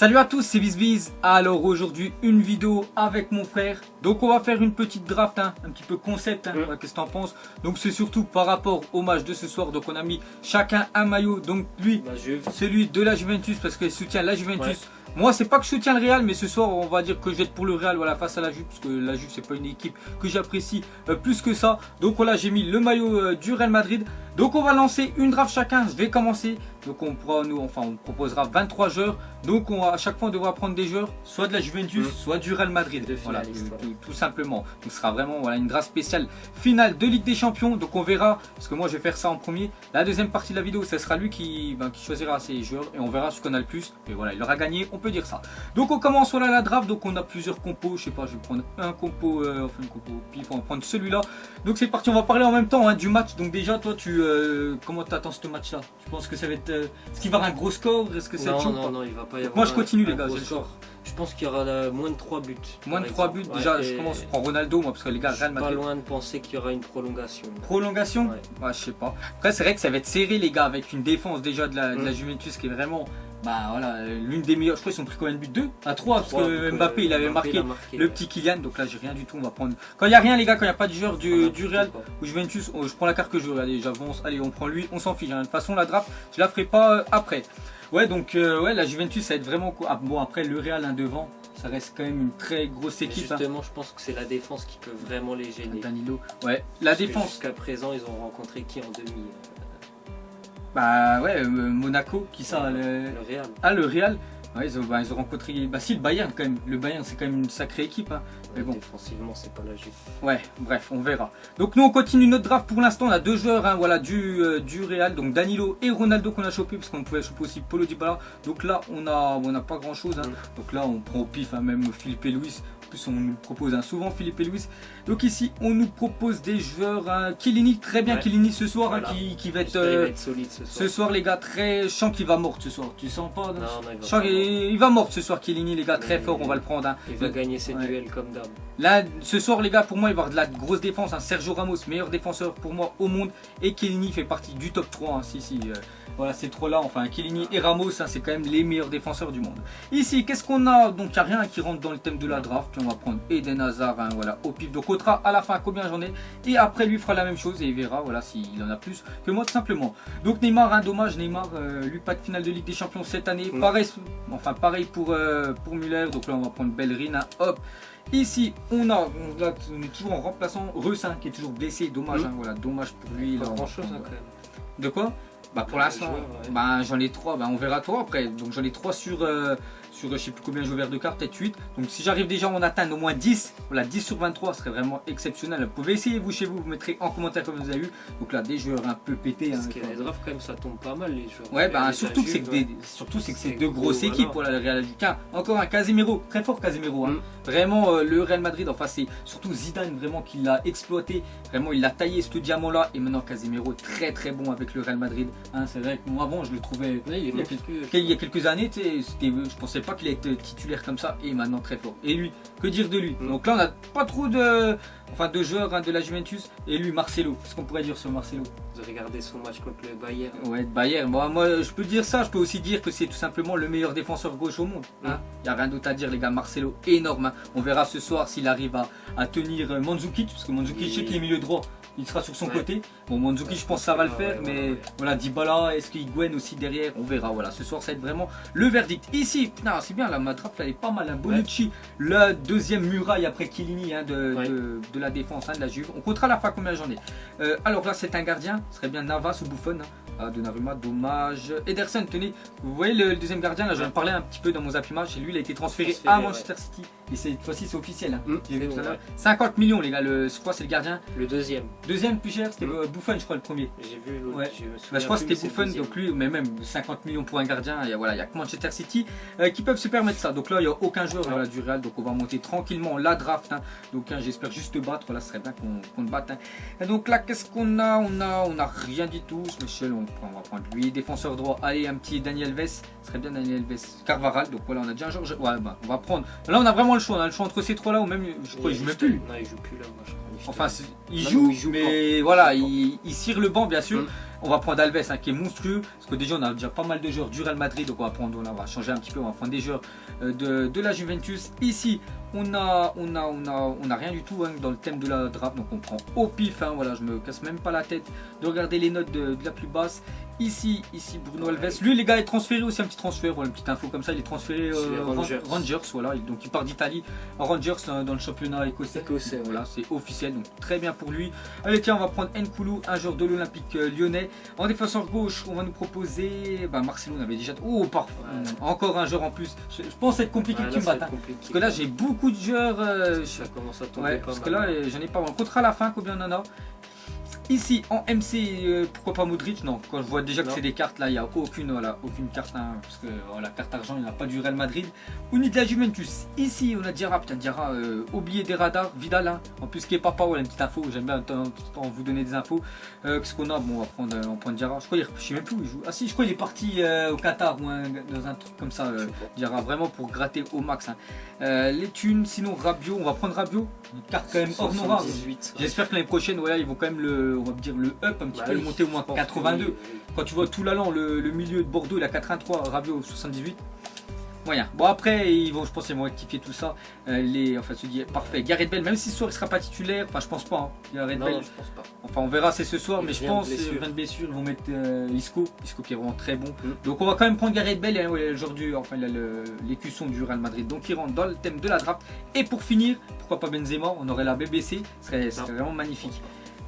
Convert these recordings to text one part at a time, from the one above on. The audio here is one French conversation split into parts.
Salut à tous, c'est BizBiz. Alors aujourd'hui une vidéo avec mon frère. Donc on va faire une petite draft, un petit peu concept, ouais, qu'est-ce que t'en penses? Donc c'est surtout par rapport au match de ce soir. Donc on a mis chacun un maillot. Donc lui, celui de la Juventus parce qu'il soutient la Juventus. Ouais. Moi c'est pas que je soutiens le Real, mais ce soir on va dire que je vais être pour le Real, voilà, face à la Juve, parce que la Juve c'est pas une équipe que j'apprécie plus que ça. Donc voilà, j'ai mis le maillot du Real Madrid. Donc on va lancer une draft chacun, je vais commencer. Donc on proposera 23 joueurs. Donc à chaque fois on devra prendre des joueurs, soit de la Juventus, soit du Real Madrid. Voilà, tout simplement. Donc ce sera vraiment une draft spéciale finale de Ligue des Champions. Donc on verra, parce que moi je vais faire ça en premier. La deuxième partie de la vidéo, ce sera lui qui choisira ses joueurs et on verra ce qu'on a le plus. Et voilà, il aura gagné, on peut dire ça. Donc on commence voilà la draft. Donc on a plusieurs compos, je sais pas, je vais prendre un compo, une compo au pif, on va prendre celui-là. Donc c'est parti, on va parler en même temps du match. Donc déjà toi comment t'attends ce match là? Tu penses que ça va être est-ce qu'il va y avoir un gros score? Est-ce que c'est chaud? Non, il va pas y avoir. Moi je continue les gars, j'ai le choix. Je pense qu'il y aura moins de 3 buts. Moins de 3 buts, déjà je commence, je prends Ronaldo moi parce que les gars, Real Madrid. Pas loin de penser qu'il y aura une prolongation. Prolongation? Ouais, je sais pas. Après c'est vrai que ça va être serré les gars, avec une défense déjà de la Juventus qui est vraiment l'une des meilleures. Je crois qu'ils ont pris combien de buts? 2 à 3 parce que Mbappé il avait marqué le petit Kylian. Donc là j'ai rien du tout, on va prendre. Quand il n'y a rien les gars, quand il n'y a pas de joueur du Real ou Juventus, je prends la carte que je veux. Allez j'avance, allez on prend lui, on s'en fiche. De toute façon la draft je la ferai pas après. Ouais donc la Juventus ça va être vraiment quoi. Bon après le Real devant, ça reste quand même une très grosse équipe. Justement je pense que c'est la défense qui peut vraiment les gêner. Danilo. Ouais, la défense. Jusqu'à présent ils ont rencontré qui en demi? Monaco, qui ça? Le Real. Ah le Real. Ouais, ils ont rencontré. Si le Bayern quand même. Le Bayern c'est quand même une sacrée équipe. Mais bon. Défensivement c'est pas la Juve. Ouais, bref, on verra. Donc nous on continue notre draft. Pour l'instant on a deux joueurs du Real, donc Danilo et Ronaldo qu'on a chopé, parce qu'on pouvait choper aussi Paulo Dybala. Donc là on a pas grand chose. Donc là on prend au pif même Philippe et Luis. En plus on nous propose souvent Philippe et Luis. Donc ici on nous propose des joueurs Chiellini, très bien Chiellini ce soir, voilà. Qui va être solide ce soir les gars, très. Je sens qu'il va mordre ce soir. Tu sens pas? Non, il va mordre ce soir Chiellini les gars, très fort, on va le prendre. Il va gagner ses duels comme d'hab. Là ce soir les gars, pour moi il va y avoir de la grosse défense. Sergio Ramos, meilleur défenseur pour moi au monde, et Chiellini fait partie du top 3. Voilà, ces trois là, Chiellini et Ramos, c'est quand même les meilleurs défenseurs du monde. Ici qu'est-ce qu'on a? Donc il n'y a rien qui rentre dans le thème de la draft. Puis on va prendre Eden Hazard, voilà, au pif. Donc on notera à la fin combien j'en ai, et après lui fera la même chose et il verra voilà s'il en a plus que moi tout simplement. Donc Neymar, dommage Neymar, lui pas de finale de Ligue des Champions cette année. Pareil pour Müller. Donc là on va prendre Bellerin, hop. Ici on est toujours en remplaçant Reus qui est toujours blessé, dommage, voilà, dommage pour lui. Pas grand chose quand même. De quoi? Pour l'instant, j'en ai 3, on verra toi après. Donc j'en ai 3 sur je sais plus combien j'ai ouvert de cartes, peut-être 8. Donc si j'arrive déjà à en atteindre au moins 10, voilà, 10 sur 23 serait vraiment exceptionnel. Vous pouvez essayer vous chez vous, vous mettrez en commentaire comme vous avez eu. Donc là des joueurs un peu pétés. Parce que les drafts quand même ça tombe pas mal les joueurs. Ouais, surtout que c'est deux grosses équipes, voilà, le Real du encore un Casemiro, très fort Casemiro. Vraiment le Real Madrid, c'est surtout Zidane vraiment qui l'a exploité. Vraiment il a taillé ce diamant là, et maintenant Casemiro très très bon avec le Real Madrid. C'est vrai que moi avant je le trouvais il y a quelques années, je pensais pas qu'il allait être titulaire comme ça, et maintenant très fort. Et lui, que dire de lui? Donc là on n'a pas trop de joueurs de la Juventus. Et lui, Marcelo, qu'est-ce qu'on pourrait dire sur Marcelo? Vous avez regardé son match contre le Bayern? Ouais, Bayern. Moi je peux dire ça, je peux aussi dire que c'est tout simplement le meilleur défenseur gauche au monde. Il n'y a rien d'autre à dire les gars, Marcelo énorme. On verra ce soir s'il arrive à tenir Mandzukic, parce que Mandzukic je sais qu'il est milieu droit, il sera sur son côté. Bon, Mandzukic je pense que ça va le faire, mais voilà, Dybala, est-ce qu'il Higuaín aussi derrière? On verra, voilà, ce soir ça va être vraiment le verdict. Ici, putain, c'est bien, la draft elle est pas mal, Bonucci, la deuxième muraille après Chiellini de la défense de la Juve. On comptera à la fin combien j'en ai. Alors là c'est un gardien, ce serait bien Navas ou Buffon. Donnarumma, dommage. Ederson, tenez, vous voyez le deuxième gardien, là j'en ai parlé un petit peu dans mon Zappy Match, et lui il a été transféré à Manchester City. Et cette fois-ci c'est officiel. 50 millions les gars, je crois c'est le gardien. Le deuxième. Deuxième plus cher, c'était Buffon je crois le premier. J'ai vu l'autre. Je crois que c'était Buffon, donc lui, mais même 50 millions pour un gardien, et voilà, il n'y a que Manchester City qui peuvent se permettre ça. Donc là il n'y a aucun joueur du Real, donc on va monter tranquillement la draft. Donc j'espère juste te battre, là ce serait bien qu'on te batte. Et donc là qu'est-ce qu'on a? On a rien du tout. Michel, on va prendre lui. Défenseur droit, allez, un petit Daniel Alves, ce serait bien Daniel Alves. Carvajal, donc voilà, on a déjà un joueur. On va prendre. Là on a vraiment le choix. On a le choix entre ces trois là ou même, je crois, il joue même plus. Non, il joue plus là, moi je crois. Enfin, il Non, joue, il joue mais pas. voilà, Il il cire le banc, bien sûr. Mm. On va prendre Alves, hein, qui est monstrueux, parce que déjà on a déjà pas mal de joueurs du Real Madrid, donc on va changer un petit peu, on va prendre des joueurs de la Juventus. Ici, on a rien du tout, hein, dans le thème de la draft, donc on prend au pif, hein, voilà, je me casse même pas la tête de regarder les notes de la plus basse. Ici Bruno Alves, lui les gars est transféré aussi, un petit transfert, voilà, une petite info comme ça, il est transféré Rangers, voilà, donc il part d'Italie en Rangers dans le championnat écossais. Voilà, c'est officiel, donc très bien pour lui. Allez tiens, on va prendre Nkoulou, un joueur de l'Olympique lyonnais. En défenseur gauche, on va nous proposer, Marcelo, on avait déjà, parfait, encore un joueur en plus. Je pense être compliqué que tu me battes, hein, parce que là j'ai beaucoup de joueurs, ça commence à tomber, ouais, parce que là j'en ai pas, on comptera à la fin combien on en a. Ici en MC, pourquoi pas Modric? Non, quand je vois déjà que c'est des cartes, là il n'y a aucune carte, hein, parce que la carte argent, il n'y en a pas du Real Madrid. On est de la Juventus. Ici on a Diarra, putain Diarra, oublié des radars, Vidal, hein, en plus qui est papa, voilà une petite info, j'aime bien vous donner des infos. Qu'est-ce qu'on a? Bon, on va prendre Diarra, je crois, je sais même plus où il joue. Ah si, je crois qu'il est parti au Qatar ou dans un truc comme ça, Diarra, vraiment pour gratter au max, hein. Les thunes, sinon Rabiot, on va prendre Rabiot, une carte quand même hors norme. J'espère que l'année prochaine, voilà, ils vont quand même on va dire le up un petit peu, le monter au moins 82. Quand tu vois tout l'allant, le milieu de Bordeaux, il a 83, Rabiot 78. Moyen. Bon après, je pense qu'ils vont rectifier tout ça. Se dit parfait. Gareth Bale, même si ce soir il sera pas titulaire, enfin je pense pas. Hein. Gareth Bale, je pense pas. Enfin on verra, c'est ce soir, mais je pense rien de blessure, ils vont mettre Isco qui est vraiment très bon. Donc on va quand même prendre Gareth Bale, le genre l'écusson du Real Madrid. Donc il rentre dans le thème de la draft. Et pour finir, pourquoi pas Benzema? On aurait la BBC, ce serait vraiment magnifique.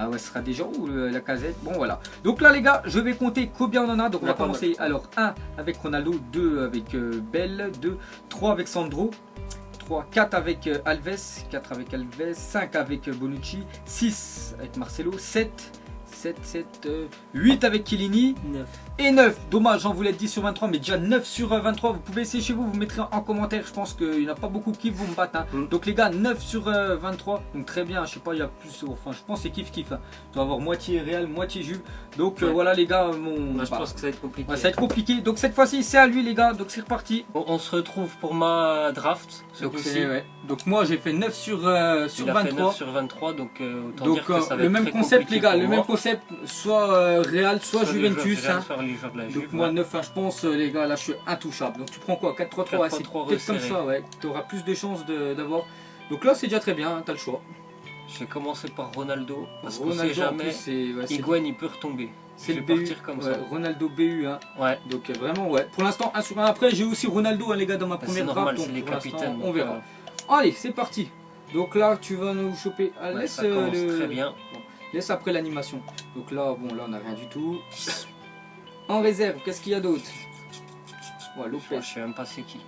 Ah ouais, ce sera déjà où la casette. Bon voilà. Donc là les gars, je vais compter combien on en a. Donc on va commencer. Alors 1 avec Ronaldo, 2 avec Bell, 2, 3 avec Sandro, 3, 4 avec Alves, 4 avec Alves, 5 avec Bonucci, 6 avec Marcelo, 8 avec Chiellini 9. Et 9, dommage, j'en voulais 10 sur 23, mais déjà 9 sur 23, vous pouvez essayer chez vous, vous mettrez en commentaire, je pense qu'il n'y en a pas beaucoup qui vont me battre, hein. Donc les gars, 9 sur 23, donc très bien, je sais pas, il y a plus, enfin je pense c'est kiff, hein. Tu dois avoir moitié Real, moitié Juve, donc voilà les gars, je pense que ça va être compliqué. Ouais, ça va être compliqué, donc cette fois-ci c'est à lui les gars, donc c'est reparti. On se retrouve pour ma draft, donc moi j'ai fait 9 sur 23. Fait 9 sur 23, donc autant dire que ça va le être même très concept les gars, le moi. même concept, soit Real, soit Juventus, Real, hein. soit les joueurs de la Donc Juve, moi 9, hein, je pense les gars, là je suis intouchable. Donc tu prends quoi? 4-3-3, c'est peut-être comme ça, ouais. Tu auras plus de chances d'avoir. Donc là c'est déjà très bien, hein, tu as le choix. Je vais commencer par Ronaldo, parce qu'on sait jamais, Higuaín il peut retomber. C'est le BU, comme ça. Ronaldo BU, hein. Ouais. Donc vraiment, ouais. Pour l'instant 1 sur 1. Après j'ai aussi Ronaldo, hein, les gars, dans ma première draft. Donc les capitaines, on verra. Allez, c'est parti. Donc là tu vas nous choper. Laisse ça commence très bien. Bon, laisse après l'animation. Donc là, bon là on n'a rien du tout. En réserve, qu'est-ce qu'il y a d'autre? Ouais, Lopez. Je sais même pas c'est qui.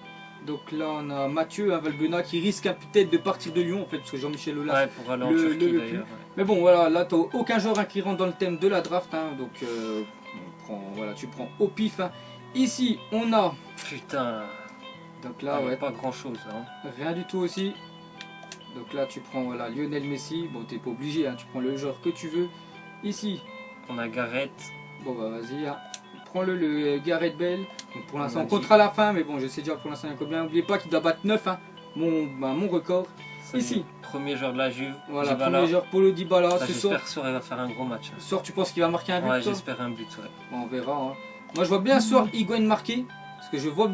Donc là on a Mathieu, Valbuena qui risque peut-être de partir de Lyon en fait, parce que Jean-Michel Aulas pour aller en Turquie d'ailleurs. Mais bon voilà, là t'as aucun joueur qui rentre dans le thème de la draft, hein, donc tu prends au pif, hein. Ici on a... Putain. Donc là pas grand chose, hein. Rien du tout aussi. Donc là tu prends Lionel Messi, bon t'es pas obligé, hein, tu prends le joueur que tu veux. Ici on a Gareth. Bon vas-y, hein. Prends-le Gareth Bale. Donc pour l'instant on comptera à la fin, mais bon je sais déjà pour l'instant il y a combien. N'oubliez pas qu'il doit battre 9, hein, mon record. Ici premier joueur de la Juve. Voilà, premier joueur Paulo Dybala. Ce soir il va faire un gros match. Ce soir tu penses qu'il va marquer un but? Ouais, j'espère un but, ouais. Bon, on verra, hein. Moi je vois bien ce soir Higuaín marquer, parce que je vois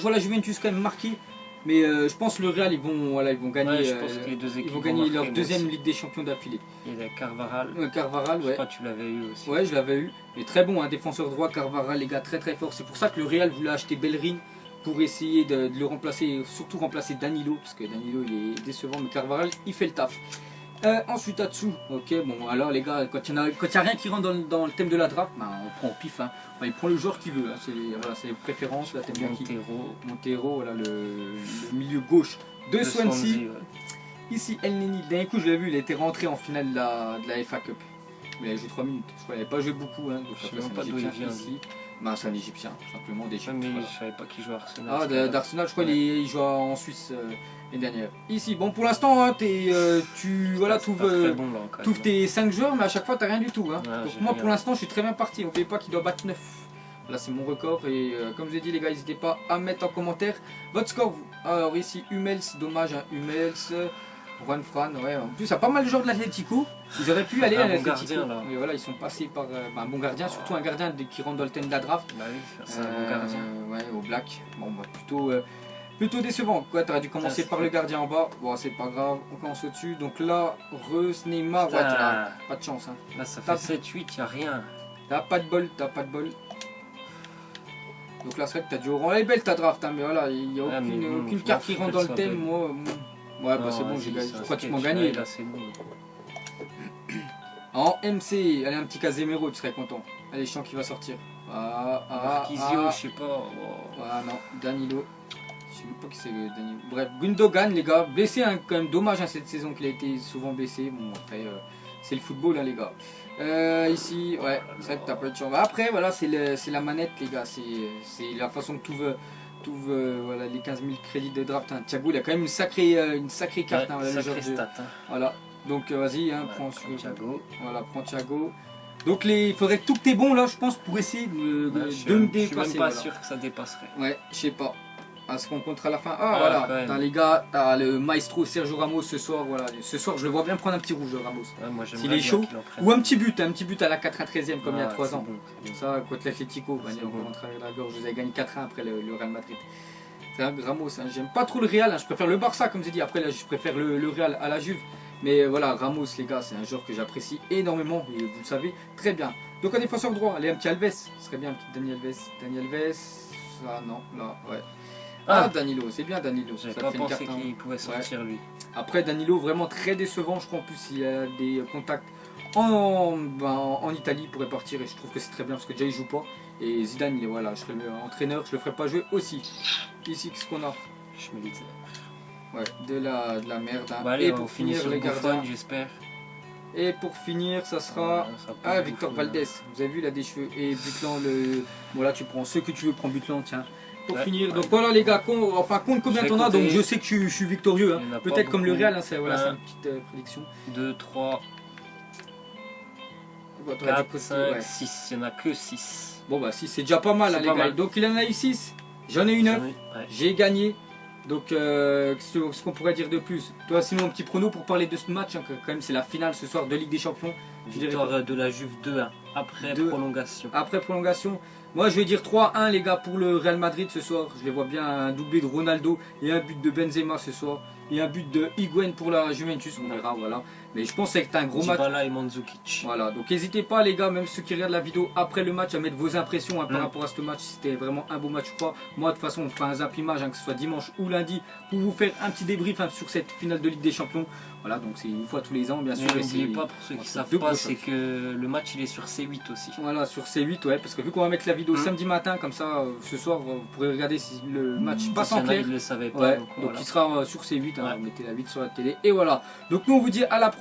la Juventus quand même marquer. Mais je pense que le Real ils vont gagner. Ouais, je pense que les deux équipes ils vont gagner leur deuxième Ligue des Champions d'affilée. Il y a Carvajal. Carvajal, ouais. Je crois que tu l'avais eu aussi. Ouais, je l'avais eu. Mais très bon, un défenseur droit, Carvajal, les gars, très très fort. C'est pour ça que le Real voulait acheter Bellerin pour essayer de le remplacer, surtout remplacer Danilo, parce que Danilo il est décevant, mais Carvajal il fait le taf. Ensuite Atsu, ok, bon alors les gars, quand il n'y a rien qui rentre dans le thème de la draft, on prend au pif, hein. Enfin, il prend le joueur qu'il veut, hein. C'est les préférences, là, Montero, voilà, le milieu gauche de Swansea. Ouais. Ici El Neni, d'un coup je l'ai vu, il était rentré en finale de la FA Cup. Mais il a joué 3 minutes, je crois qu'il n'avait pas joué beaucoup, hein. Donc je sais même pas d'où il vient ici. C'est un Égyptien, simplement d'Égypte. Mais voilà. Je savais pas qu'il jouait à Arsenal. Ah, d'Arsenal, je crois qu'il joue en Suisse l'année dernière. Ici, bon pour l'instant, hein, tu ouvres tes 5 joueurs, mais à chaque fois tu n'as rien du tout. Hein. Ouais, donc moi pour l'instant je suis très bien parti, on ne fait pas qu'il doit battre 9. Là c'est mon record et comme je vous ai dit les gars, n'hésitez pas à mettre en commentaire votre score. Alors ici Hummels, dommage hein, Hummels, Juan Fran, ouais. En plus il y a pas mal de joueurs de l'Atlético. Ils auraient pu aller à l'Atlético. Mais voilà, ils sont passés par un bon gardien, surtout un gardien qui rentre dans le thème de la draft. Bah oui, c'est un bon gardien. Ouais, au black. Bon bah plutôt décevant. Quoi, t'aurais dû commencer par le gardien en bas. Bon c'est pas grave, on commence au-dessus. Donc là, Reus, Neymar, ouais, pas de chance. Hein. Là ça fait 7-8, il n'y a rien. T'as pas de bol, Donc là, c'est vrai que t'as du orange. Elle est belle ta draft, hein, mais voilà, il n'y a aucune carte qui rentre dans le thème. Moi, ouais, bah c'est bon, j'ai gagné. Je crois que tu m'en gagné. Là, c'est bon. En MC, allez, un petit Casemiro, tu serais content. Allez, Champ qui va sortir. Marquisio, je sais pas. Ah non, Danilo. Je sais même pas qui c'est Danilo. Bref, Gundogan, les gars. Blessé, hein, quand même dommage hein, cette saison qu'il a été souvent blessé. Bon, après, c'est le football, hein, les gars. Ici, ouais, c'est vrai que t'as pas de chance. Après, voilà, c'est la manette, les gars. C'est la façon que tout veut voilà, les 15 000 crédits de draft. Hein. Thiago, il a quand même une sacrée carte. Ouais, hein, le sacrée stat. Hein. Voilà. Donc, vas-y, hein, prends Thiago. Voilà, prends Thiago. Donc, il faudrait que tout que t'es bon là, je pense, pour essayer de me dépasser. Je suis même pas sûr que ça dépasserait. Ouais, je sais pas. Parce qu'on comptera à la fin. Ah voilà, t'as les gars, t'as le maestro Sergio Ramos ce soir. Voilà, ce soir je le vois bien prendre un petit rouge Ramos. Ouais, s'il est chaud. Ou un petit but à la 93e comme il y a 3 ans. Bon, ça contre l'Atlético, on va rentrer à la gorge. Vous avez gagné 4-1 après le Real Madrid. C'est un Ramos, hein. J'aime pas trop le Real, hein. Je préfère le Barça comme j'ai dit. Après là je préfère le Real à la Juve. Mais voilà, Ramos les gars, c'est un joueur que j'apprécie énormément et vous le savez très bien. Donc un défenseur droit, allez un petit Alves, ce serait bien un petit Dani Alves. Ça non, là, ouais. Danilo, c'est bien Danilo. J'avais pas pensé qu'il pouvait sortir lui. Après Danilo, vraiment très décevant, je crois en plus il a des contacts en Italie, il pourrait partir et je trouve que c'est très bien parce que déjà il joue pas. Et Zidane, voilà, je serais le entraîneur, je le ferais pas jouer aussi. Ici, qu'est-ce qu'on a? Schmelitzer. Ouais, de la merde. Hein. Bah, allez, et pour finir les gardiens, j'espère. Et pour finir, ça sera Victor Valdés. Vous avez vu, il a des cheveux. Et Butland, bon là tu prends ceux que tu veux, prends Butland, tiens. Pour finir, donc voilà les gars, compte combien t'en as, donc je sais que je suis victorieux, hein. Peut-être comme le Real, hein, c'est une petite prédiction. 2, 3, 4, 5, 6, il n'y en a que 6. Bon bah 6 c'est déjà pas mal, hein, les gars. Donc il en a eu 6, j'en ai eu 9, j'ai gagné. Donc ce qu'on pourrait dire de plus. Toi sinon un petit prono pour parler de ce match, hein, quand même c'est la finale ce soir de Ligue des Champions. Victoire de la Juve 2-1 après prolongation. Après prolongation. Moi je vais dire 3-1 les gars pour le Real Madrid ce soir. Je les vois bien un doublé de Ronaldo et un but de Benzema ce soir. Et un but de Higuaín pour la Juventus, on verra, voilà. Mais je pense que c'est un gros match. Dybala et Mandzukic. Voilà, donc n'hésitez pas les gars, même ceux qui regardent la vidéo après le match, à mettre vos impressions hein, par rapport à ce match. C'était vraiment un beau match ou pas. Moi de toute façon on fera un zap image, hein, que ce soit dimanche ou lundi, pour vous faire un petit débrief hein, sur cette finale de Ligue des Champions. Voilà, donc c'est une fois tous les ans bien sûr. N'oubliez pas pour ceux qui ne savent pas, c'est que le match il est sur C8 aussi. Voilà, sur C8, ouais, parce que vu qu'on va mettre la vidéo samedi matin, comme ça, ce soir, vous pourrez regarder si le match passe en clair. Ils ne le savaient pas. Ouais, donc il sera sur C8, hein, vous mettez la 8 sur la télé, et voilà. Donc nous on vous dit à la prochaine.